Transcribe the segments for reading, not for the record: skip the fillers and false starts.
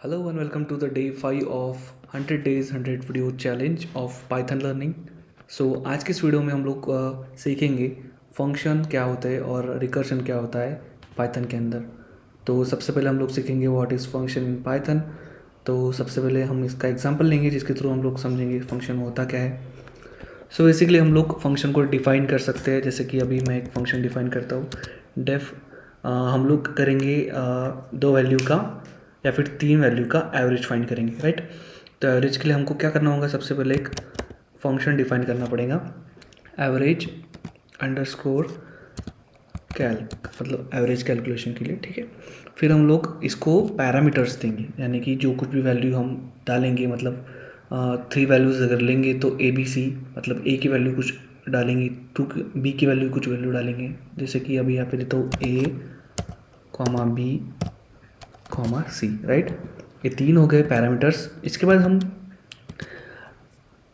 Hello and welcome to the day 5 of 100 days 100 video challenge of Python learning. So आज के इस video में हम लोग सीखेंगे फंक्शन क्या होता है और रिकर्शन क्या होता है पाइथन के अंदर। तो सबसे पहले हम लोग सीखेंगे what is function in Python. तो सबसे पहले हम इसका एग्जांपल लेंगे जिसके थ्रू हम लोग समझेंगे फंक्शन होता क्या है। सो बेसिकली हम लोग फंक्शन को डिफ़ाइन कर सकते हैं, जैसे कि अभी मैं एक फंक्शन डिफ़ाइन करता हूँ डेफ। हम लोग करेंगे दो वैल्यू का या फिर तीन वैल्यू का एवरेज फाइंड करेंगे, राइट। तो एवरेज के लिए हमको क्या करना होगा, सबसे पहले एक फंक्शन डिफाइन करना पड़ेगा एवरेज अंडरस्कोर कैल्क, मतलब एवरेज कैलकुलेशन के लिए, ठीक है। फिर हम लोग इसको पैरामीटर्स देंगे, यानी कि जो कुछ भी वैल्यू हम डालेंगे, मतलब 3 वैल्यूज़ अगर लेंगे तो ए बी सी, मतलब ए की वैल्यू कुछ डालेंगे, बी की वैल्यू कुछ वैल्यू डालेंगे। जैसे कि अभी यहाँ पे देता हूँ ए कॉमा बी कॉमा सी, राइट। ये तीन हो गए पैरामीटर्स। इसके बाद हम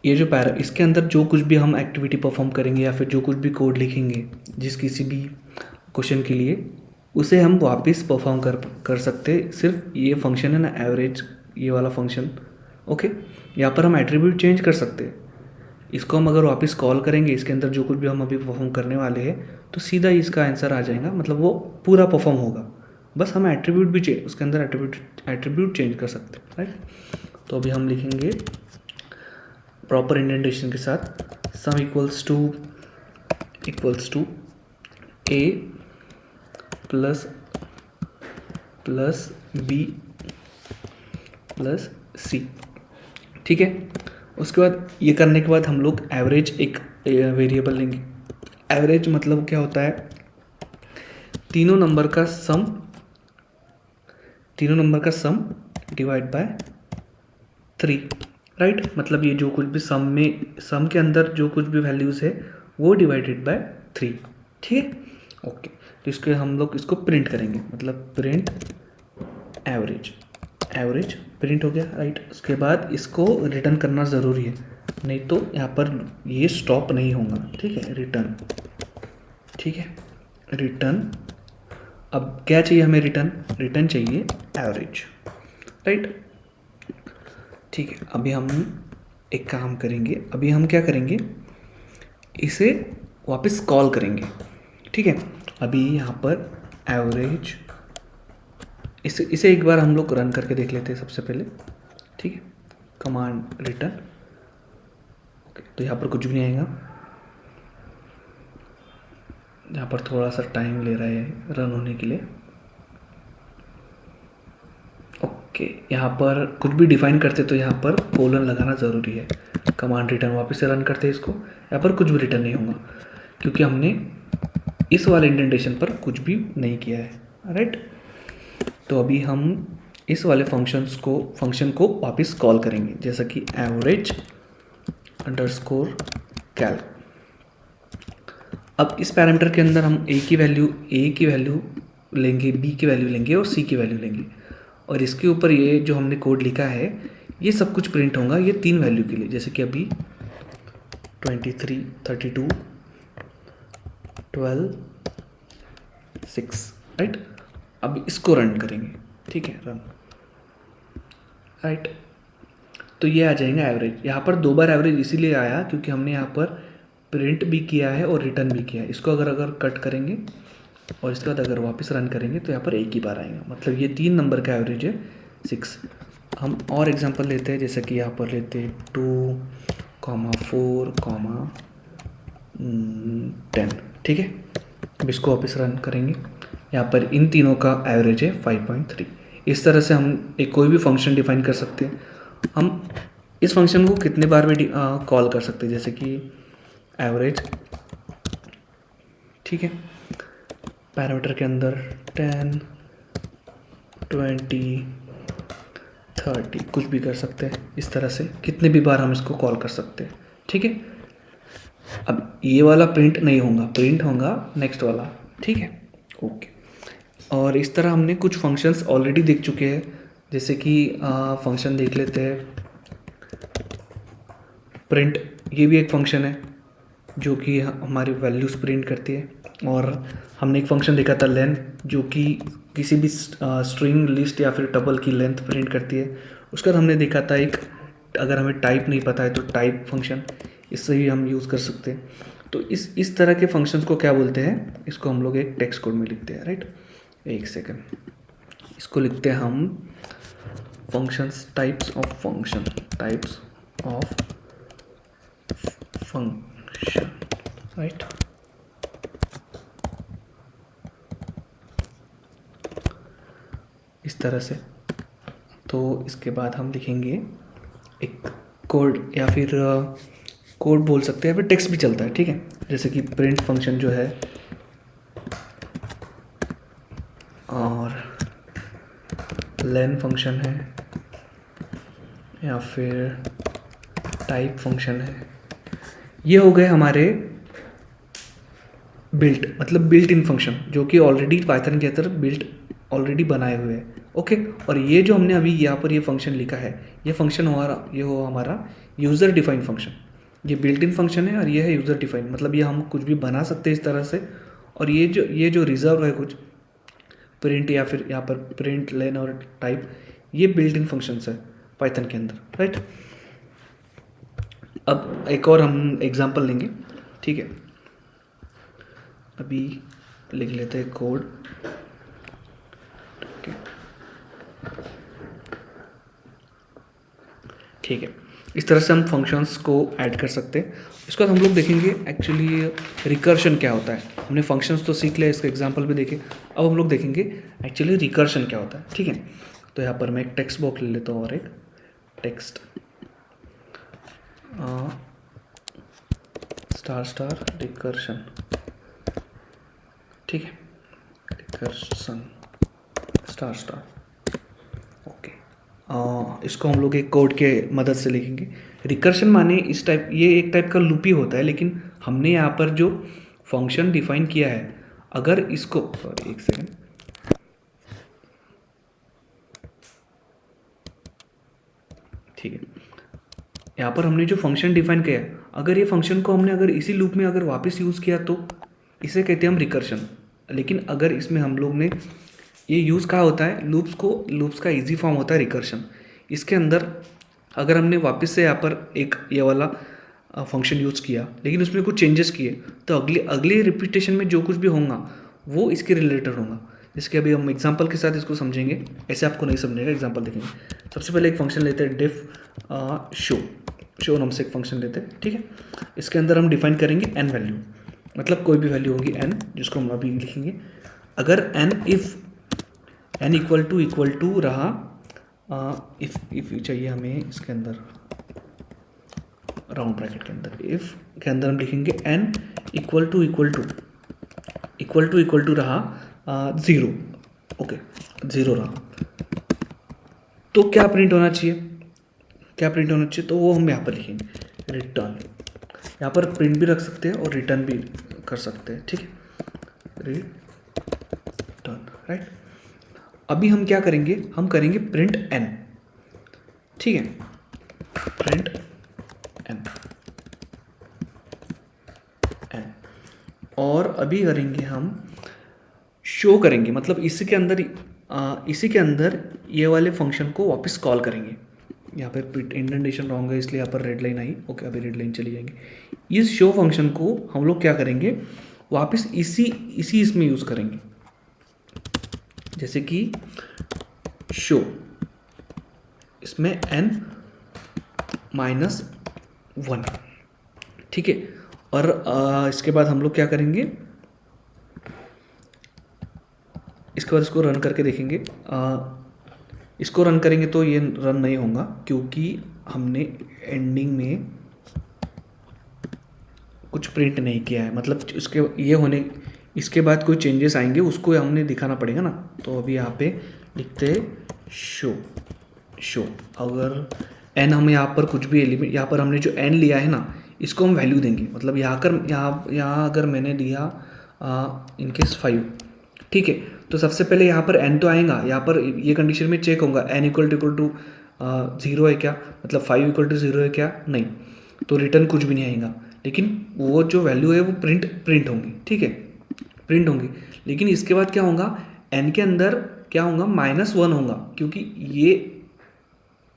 ये जो इसके अंदर जो कुछ भी हम एक्टिविटी परफॉर्म करेंगे या फिर जो कुछ भी कोड लिखेंगे जिस किसी भी क्वेश्चन के लिए, उसे हम वापस परफॉर्म कर सकते। सिर्फ ये फंक्शन है ना एवरेज, ये वाला फंक्शन, ओके। यहाँ पर हम एट्रीब्यूट चेंज कर सकते हैं। इसको हम अगर वापस कॉल करेंगे, इसके अंदर जो कुछ भी हम अभी परफॉर्म करने वाले हैं, तो सीधा इसका आंसर आ जाएगा, मतलब वो पूरा परफॉर्म होगा। बस हम एट्रीब्यूट भी उसके अंदर एट्रीब्यूट चेंज कर सकते हैं, राइट। तो अभी हम लिखेंगे प्रॉपर इंडेंटेशन के साथ sum equals to A plus B plus C, ठीक है। उसके बाद ये करने के बाद हम लोग एवरेज एक वेरिएबल लेंगे। एवरेज मतलब क्या होता है, तीनों नंबर का सम डिवाइड बाय 3, राइट। मतलब ये जो कुछ भी सम के अंदर जो कुछ भी वैल्यूज़ है वो डिवाइडेड बाय 3, ठीक है, ओके। तो इसके हम लोग इसको प्रिंट करेंगे, मतलब प्रिंट एवरेज प्रिंट हो गया, राइट। उसके बाद इसको रिटर्न करना ज़रूरी है, नहीं तो यहाँ पर ये स्टॉप नहीं होगा, ठीक है। रिटर्न, ठीक है, रिटर्न। अब क्या चाहिए हमें, रिटर्न चाहिए एवरेज, राइट, ठीक है। अभी हम एक काम करेंगे, अभी हम क्या करेंगे, इसे वापस कॉल करेंगे, ठीक है। अभी यहाँ पर एवरेज, इसे एक बार हम लोग रन करके देख लेते हैं सबसे पहले, ठीक है। Command return, okay. तो यहाँ पर कुछ भी नहीं आएगा, यहाँ पर थोड़ा सा टाइम ले रहा है रन होने के लिए, ओके। यहाँ पर कुछ भी डिफाइन करते तो यहाँ पर कोलन लगाना ज़रूरी है। कमांड रिटर्न, वापस से रन करते इसको, यहाँ पर कुछ भी रिटर्न नहीं होगा क्योंकि हमने इस वाले इंडेंटेशन पर कुछ भी नहीं किया है, राइट। तो अभी हम इस वाले फंक्शन को वापस कॉल करेंगे, जैसा कि एवरेज अंडरस्कोर कैल। अब इस पैरामीटर के अंदर हम ए की वैल्यू लेंगे, बी की वैल्यू लेंगे और सी की वैल्यू लेंगे, और इसके ऊपर ये जो हमने कोड लिखा है ये सब कुछ प्रिंट होगा ये 3 वैल्यू के लिए, जैसे कि अभी 23, 32, 12, 6, राइट। अब इसको रन करेंगे, ठीक है, रन, राइट। तो ये आ जाएगा एवरेज। यहाँ पर 2 बार एवरेज इसीलिए आया क्योंकि हमने यहाँ पर प्रिंट भी किया है और रिटर्न भी किया है। इसको अगर कट करेंगे और इसके बाद अगर वापस रन करेंगे तो यहाँ पर एक ही बार आएगा, मतलब ये 3 नंबर का एवरेज है 6। हम और एग्जांपल लेते हैं, जैसे कि यहाँ पर लेते हैं 2, 4, 10, ठीक है। अब इसको वापस रन करेंगे, यहाँ पर इन तीनों का एवरेज है 5.3। इस तरह से हम एक कोई भी फंक्शन डिफाइन कर सकते हैं। हम इस फंक्शन को कितने बार भी कॉल कर सकते हैं, जैसे कि एवरेज, ठीक है, पैरामीटर के अंदर 10, 20, 30 कुछ भी कर सकते हैं। इस तरह से कितने भी बार हम इसको कॉल कर सकते हैं, ठीक है। अब ये वाला प्रिंट नहीं होगा, प्रिंट होगा नेक्स्ट वाला, ठीक है, ओके। और इस तरह हमने कुछ फंक्शंस ऑलरेडी देख चुके हैं, जैसे कि फंक्शन देख लेते हैं प्रिंट। ये भी एक फंक्शन है जो कि हमारी वैल्यूज़ प्रिंट करती है। और हमने एक फंक्शन देखा था लेन, जो कि किसी भी स्ट्रिंग लिस्ट या फिर टपल की लेंथ प्रिंट करती है। उसके बाद हमने देखा था एक, अगर हमें टाइप नहीं पता है तो टाइप फंक्शन, इससे भी हम यूज़ कर सकते हैं। तो इस तरह के फंक्शंस को क्या बोलते हैं, इसको हम लोग एक टेक्स्ट कोड में लिखते हैं, राइट। एक सेकेंड, इसको लिखते हैं हम functions, types of function, types of function, right. इस तरह से। तो इसके बाद हम लिखेंगे एक कोड, या फिर कोड बोल सकते हैं, फिर टेक्स्ट भी चलता है, ठीक है। जैसे कि प्रिंट फंक्शन जो है, और लेन फंक्शन है, या फिर टाइप फंक्शन है। ये हो गए हमारे बिल्ट, मतलब बिल्ट इन फंक्शन, जो कि ऑलरेडी पाइथन के अंदर बिल्ट ऑलरेडी बनाए हुए हैं, ओके। और ये जो हमने अभी यहाँ पर ये फंक्शन लिखा है, ये फंक्शन हमारा यूज़र डिफाइंड फंक्शन। ये बिल्ट इन फंक्शन है और ये है यूज़र डिफाइंड, मतलब ये हम कुछ भी बना सकते हैं इस तरह से। और ये जो रिजर्व है कुछ प्रिंट, या फिर यहाँ पर प्रिंट, लेन और टाइप, ये बिल्ट इन फंक्शंस है पाइथन के अंदर, राइट। अब एक और हम एग्जांपल लेंगे, ठीक है। अभी लिख लेते हैं कोड, ठीक है। इस तरह से हम फंक्शंस को ऐड कर सकते हैं। इसके बाद हम लोग देखेंगे एक्चुअली रिकर्शन क्या होता है। हमने फंक्शंस तो सीख लिया, इसका एग्जांपल भी देखे। अब हम लोग देखेंगे एक्चुअली रिकर्शन क्या होता है, ठीक है। तो यहाँ पर मैं एक टेक्स्ट बॉक्स ले लेता हूँ, और एक टेक्स्ट स्टार रिकर्शन, ठीक है, रिकर्शन स्टार, ओके। इसको हम लोग एक कोड के मदद से लिखेंगे। रिकर्शन माने इस टाइप, ये एक टाइप का लूप ही होता है, लेकिन हमने यहाँ पर जो फंक्शन डिफाइन किया है, अगर इसको, सॉरी एक सेकेंड, ठीक है, यहाँ पर हमने जो फंक्शन डिफाइन किया है, अगर ये फंक्शन को हमने अगर इसी लूप में अगर वापस यूज़ किया तो इसे कहते हैं हम रिकर्शन। लेकिन अगर इसमें हम लोग ने ये यूज़ कहा होता है लूप्स का इजी फॉर्म होता है रिकर्शन। इसके अंदर अगर हमने वापस से यहाँ पर एक ये वाला फंक्शन यूज़ किया, लेकिन उसमें कुछ चेंजेस किए, तो अगले रिपीटेशन में जो कुछ भी होगा वो इसके रिलेटेड होगा। जिसके अभी हम एग्जांपल के साथ इसको समझेंगे, ऐसे आपको नहीं समझेगा, एग्जांपल देखेंगे। सबसे पहले एक फंक्शन लेते हैं डिफ शो नाम से एक फंक्शन लेते हैं, ठीक है। इसके अंदर हम डिफाइन करेंगे एन वैल्यू, मतलब कोई भी वैल्यू होगी एन, जिसको हम अभी लिखेंगे। अगर n if n equal to रहा, इफ़ चाहिए हमें इसके अंदर राउंड ब्रैकेट के अंदर, इफ़ के अंदर हम लिखेंगे एन इक्वल टू रहा 0, ओके, 0 रहा, तो क्या प्रिंट होना चाहिए, तो वो हम यहाँ पर लिखेंगे रिटर्न। यहाँ पर प्रिंट भी रख सकते हैं और रिटर्न भी कर सकते हैं, ठीक है, रिटर्न, राइट। अभी हम क्या करेंगे, हम करेंगे प्रिंट एन, ठीक है, प्रिंट एन, और अभी करेंगे हम शो करेंगे, मतलब इसी के अंदर ये वाले फंक्शन को वापस कॉल करेंगे। यहाँ पे इंडेंटेशन रॉन्ग है, इसलिए यहाँ पर रेड लाइन आई, ओके, अभी रेड लाइन चली जाएंगे। इस शो फंक्शन को हम लोग क्या करेंगे, वापस इसी इसमें यूज़ करेंगे, जैसे कि शो, इसमें n-1, ठीक है। और इसके बाद हम लोग क्या करेंगे, इसके बाद इसको रन करके देखेंगे। इसको रन करेंगे तो ये रन नहीं होगा, क्योंकि हमने एंडिंग में कुछ प्रिंट नहीं किया है, मतलब इसके बाद कोई चेंजेस आएंगे, उसको हमने दिखाना पड़ेगा ना। तो अभी यहाँ पे लिखते हैं शो, अगर एन, हम यहाँ पर कुछ भी एलिमेंट, यहाँ पर हमने जो एन लिया है ना, इसको हम वैल्यू देंगे। मतलब यहाँ अगर मैंने दिया इनकेस 5, ठीक है, तो सबसे पहले यहाँ पर एन तो आएगा, यहाँ पर ये कंडीशन में चेक होगा एन इक्वल टू 0 है क्या, मतलब 5 इक्वल टू 0 है क्या, नहीं, तो रिटर्न कुछ भी नहीं आएगा। लेकिन वो जो वैल्यू है वो प्रिंट होंगी, ठीक है, प्रिंट होंगी। लेकिन इसके बाद क्या होगा, एन के अंदर क्या होगा, -1 होगा, क्योंकि ये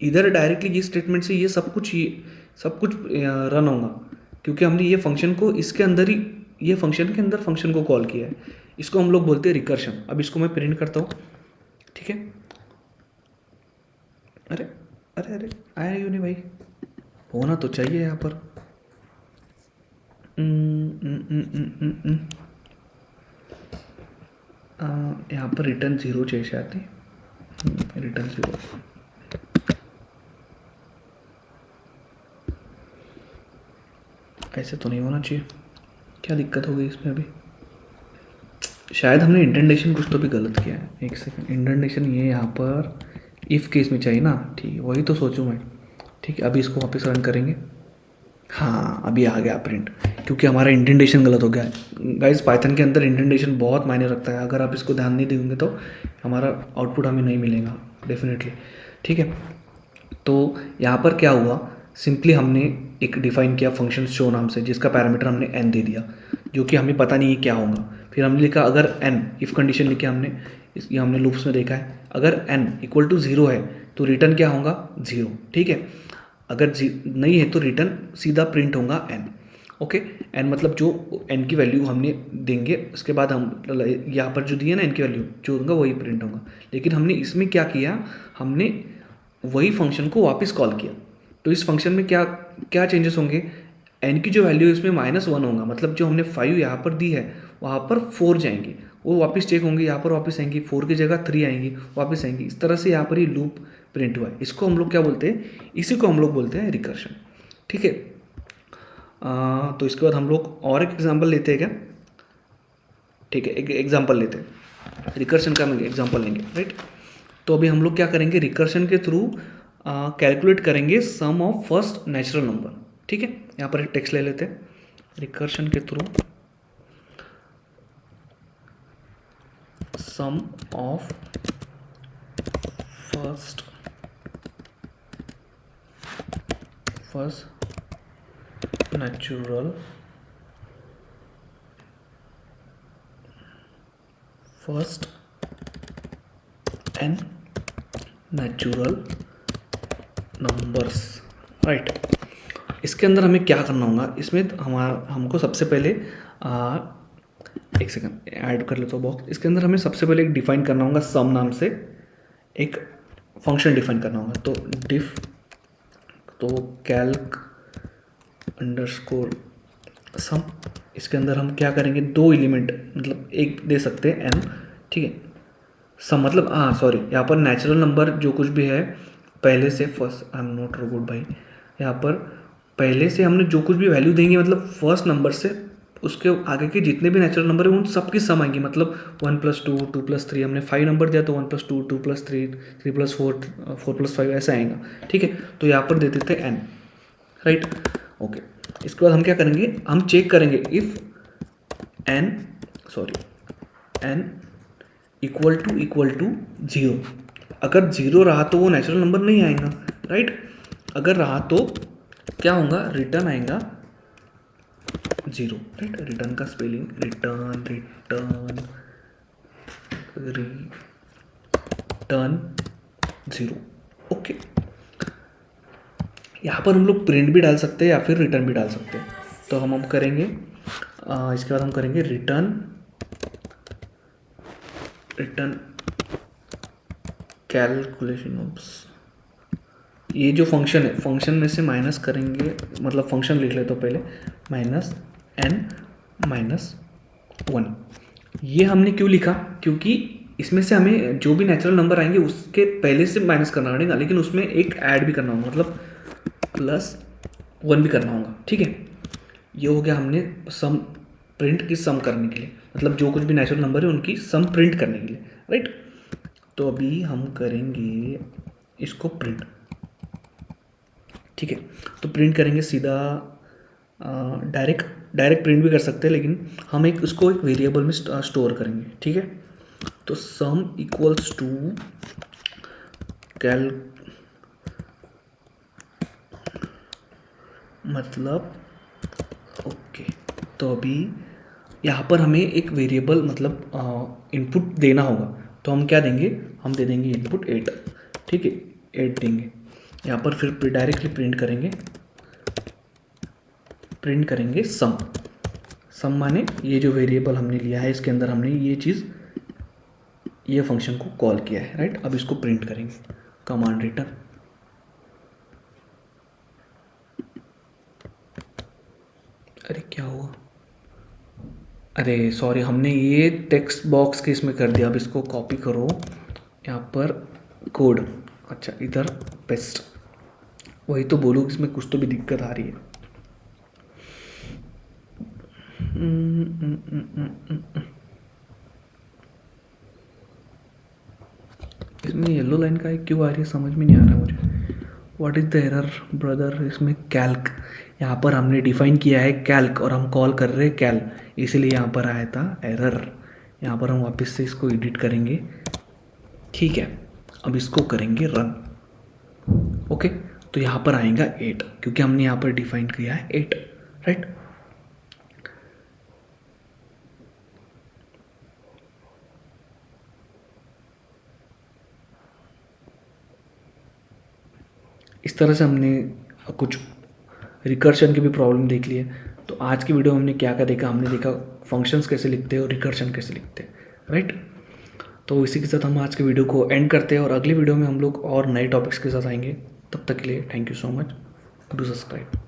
इधर डायरेक्टली ये स्टेटमेंट से ये सब कुछ रन होगा, क्योंकि हमने ये फंक्शन को इसके अंदर ही, ये फंक्शन के अंदर फंक्शन को कॉल किया है। इसको हम लोग बोलते हैं रिकर्शन। अब इसको मैं प्रिंट करता हूँ, ठीक है। अरे अरे अरे आया क्यों नहीं भाई, होना तो चाहिए यहाँ पर। यहाँ पर रिटर्न 0 चाहिए शायद, रिटर्न 0। ऐसे तो नहीं होना चाहिए, क्या दिक्कत हो गई इसमें अभी? शायद हमने इंडेंटेशन कुछ तो भी गलत किया है। एक सेकंड, इंडेंटेशन ये यहाँ पर इफ़ केस में चाहिए ना, ठीक है, वही तो सोचूं मैं। ठीक है, अभी इसको वापस रन करेंगे। हाँ, अभी आ गया प्रिंट, क्योंकि हमारा इंडेंटेशन गलत हो गया है। गाइस, पाइथन के अंदर इंडेंटेशन बहुत मायने रखता है। अगर आप इसको ध्यान नहीं देंगे तो हमारा आउटपुट हमें नहीं मिलेगा डेफिनेटली। ठीक है, तो यहाँ पर क्या हुआ, सिंपली हमने एक डिफाइन किया फंक्शन शो नाम से, जिसका पैरामीटर हमने n दे दिया, जो कि हमें पता नहीं है क्या होगा। फिर हमने लिखा अगर n, इफ़ कंडीशन लिखी हमने, ये हमने लूप्स में देखा है, अगर n इक्वल टू 0 है तो रिटर्न क्या होगा, 0। ठीक है, अगर नहीं है तो रिटर्न सीधा प्रिंट होगा n। ओके, n मतलब जो n की वैल्यू हमने देंगे, उसके बाद हम यहाँ पर जो दिए ना n की वैल्यू जो होगा वही प्रिंट होगा। लेकिन हमने इसमें क्या किया, हमने वही फंक्शन को वापस कॉल किया। तो इस फंक्शन में क्या क्या चेंजेस होंगे, n की जो वैल्यू है इसमें -1 होगा, मतलब जो हमने 5 यहाँ पर दी है वहाँ पर 4 जाएंगी, वो वापस चेक होंगे, यहाँ पर वापस आएंगी, 4 की जगह 3 आएंगी, वापस आएंगी। इस तरह से यहाँ पर ये लूप प्रिंट हुआ है। इसको हम लोग क्या बोलते हैं, इसी को हम लोग बोलते हैं रिकर्शन। ठीक है, तो इसके बाद हम लोग और एक एग्जाम्पल लेते हैं क्या? ठीक है, एक एग्जाम्पल लेते हैं, रिकर्शन का हम एग्जाम्पल लेंगे, राइट। तो अभी हम लोग क्या करेंगे, रिकर्शन के थ्रू कैलकुलेट करेंगे सम ऑफ फर्स्ट नेचुरल नंबर। ठीक है, यहाँ पर एक टेक्स्ट ले लेते हैं, रिकर्शन के through sum of first natural first n natural numbers, right. इसके अंदर हमें क्या करना होगा, इसमें हमको सबसे पहले एक सेकंड ऐड कर लेता हूँ बॉक्स। इसके अंदर हमें सबसे पहले एक डिफाइन करना होगा, सम नाम से एक फंक्शन डिफाइन करना होगा। तो डिफ, तो कैल्क अंडरस्कोर सम, इसके अंदर हम क्या करेंगे, 2 एलिमेंट, मतलब एक दे सकते हैं n। ठीक है, सम मतलब सॉरी, यहाँ पर नेचुरल नंबर जो कुछ भी है पहले से, first, I am not robot भाई, यहाँ पर पहले से हमने जो कुछ भी वैल्यू देंगे, मतलब फर्स्ट नंबर से उसके आगे के जितने भी नेचुरल नंबर है उन सब की सम आएंगी। मतलब 1 + 2, 2 + 3, हमने 5 नंबर दिया तो 1 + 2, 2 + 3, 3 + 4, 4 + 5 ऐसा आएगा। ठीक है, तो यहाँ पर दे देते हैं n, राइट। ओके, इसके बाद हम क्या करेंगे, हम चेक करेंगे इफ़ n इक्वल टू 0। अगर 0 रहा तो वो नेचुरल नंबर नहीं आएगा, राइट। अगर रहा तो क्या होगा, रिटर्न आएगा 0, राइट। रिटर्न का स्पेलिंग रिटर्न 0। ओके, यहाँ पर हम लोग प्रिंट भी डाल सकते हैं या फिर रिटर्न भी डाल सकते हैं। तो हम करेंगे इसके बाद हम करेंगे रिटर्न कैलकुलेशन। ये जो फंक्शन है, फंक्शन में से माइनस करेंगे, मतलब फंक्शन लिख लेते तो पहले -n-1। ये हमने क्यों लिखा, क्योंकि इसमें से हमें जो भी नेचुरल नंबर आएंगे उसके पहले से माइनस करना पड़ेगा, लेकिन उसमें एक ऐड भी करना होगा, मतलब +1 भी करना होगा। ठीक है, ये हो गया हमने सम प्रिंट की सम करने के लिए, मतलब जो कुछ भी नेचुरल नंबर है उनकी सम प्रिंट करने के लिए, राइट। तो अभी हम करेंगे इसको प्रिंट। ठीक है, तो प्रिंट करेंगे सीधा, डायरेक्ट प्रिंट भी कर सकते हैं, लेकिन हम उसको एक वेरिएबल में स्टोर करेंगे। ठीक है, तो सम इक्वल्स टू कैल, मतलब ओके। तो अभी यहाँ पर हमें एक वेरिएबल, मतलब इनपुट देना होगा। तो हम क्या देंगे, हम दे देंगे इनपुट 8, ठीक है, 8 देंगे। यहाँ पर फिर डायरेक्टली प्रिंट करेंगे सम। सम माने ये जो वेरिएबल हमने लिया है इसके अंदर हमने ये फंक्शन को कॉल किया है, राइट। अब इसको प्रिंट करेंगे, कमांड रिटर्न। अरे क्या हुआ, अरे सॉरी, हमने ये टेक्स्ट बॉक्स के इसमें कर दिया। अब इसको कॉपी करो यहाँ पर कोड, अच्छा इधर पेस्ट। वही तो बोलूँ, इसमें कुछ तो भी दिक्कत आ रही है। इसमें येलो लाइन का क्यों आ रही है समझ में नहीं आ रहा मुझे। What is the error brother. इसमें कैल्क, यहाँ पर हमने डिफाइन किया है कैल्क और हम कॉल कर रहे हैं कैल, इसीलिए यहाँ पर आया था एरर। यहाँ पर हम वापस से इसको एडिट करेंगे, ठीक है। अब इसको करेंगे रन, ओके। तो यहाँ पर आएगा 8 क्योंकि हमने यहाँ पर डिफाइन किया है 8, राइट। इस तरह से हमने कुछ रिकर्शन की भी प्रॉब्लम देख ली है। तो आज की वीडियो में हमने क्या क्या देखा, हमने देखा फंक्शंस कैसे लिखते हैं और रिकर्शन कैसे लिखते हैं, राइट। तो इसी के साथ हम आज के वीडियो को एंड करते हैं और अगली वीडियो में हम लोग और नए टॉपिक्स के साथ आएंगे। तब तक के लिए thank you so much, do subscribe.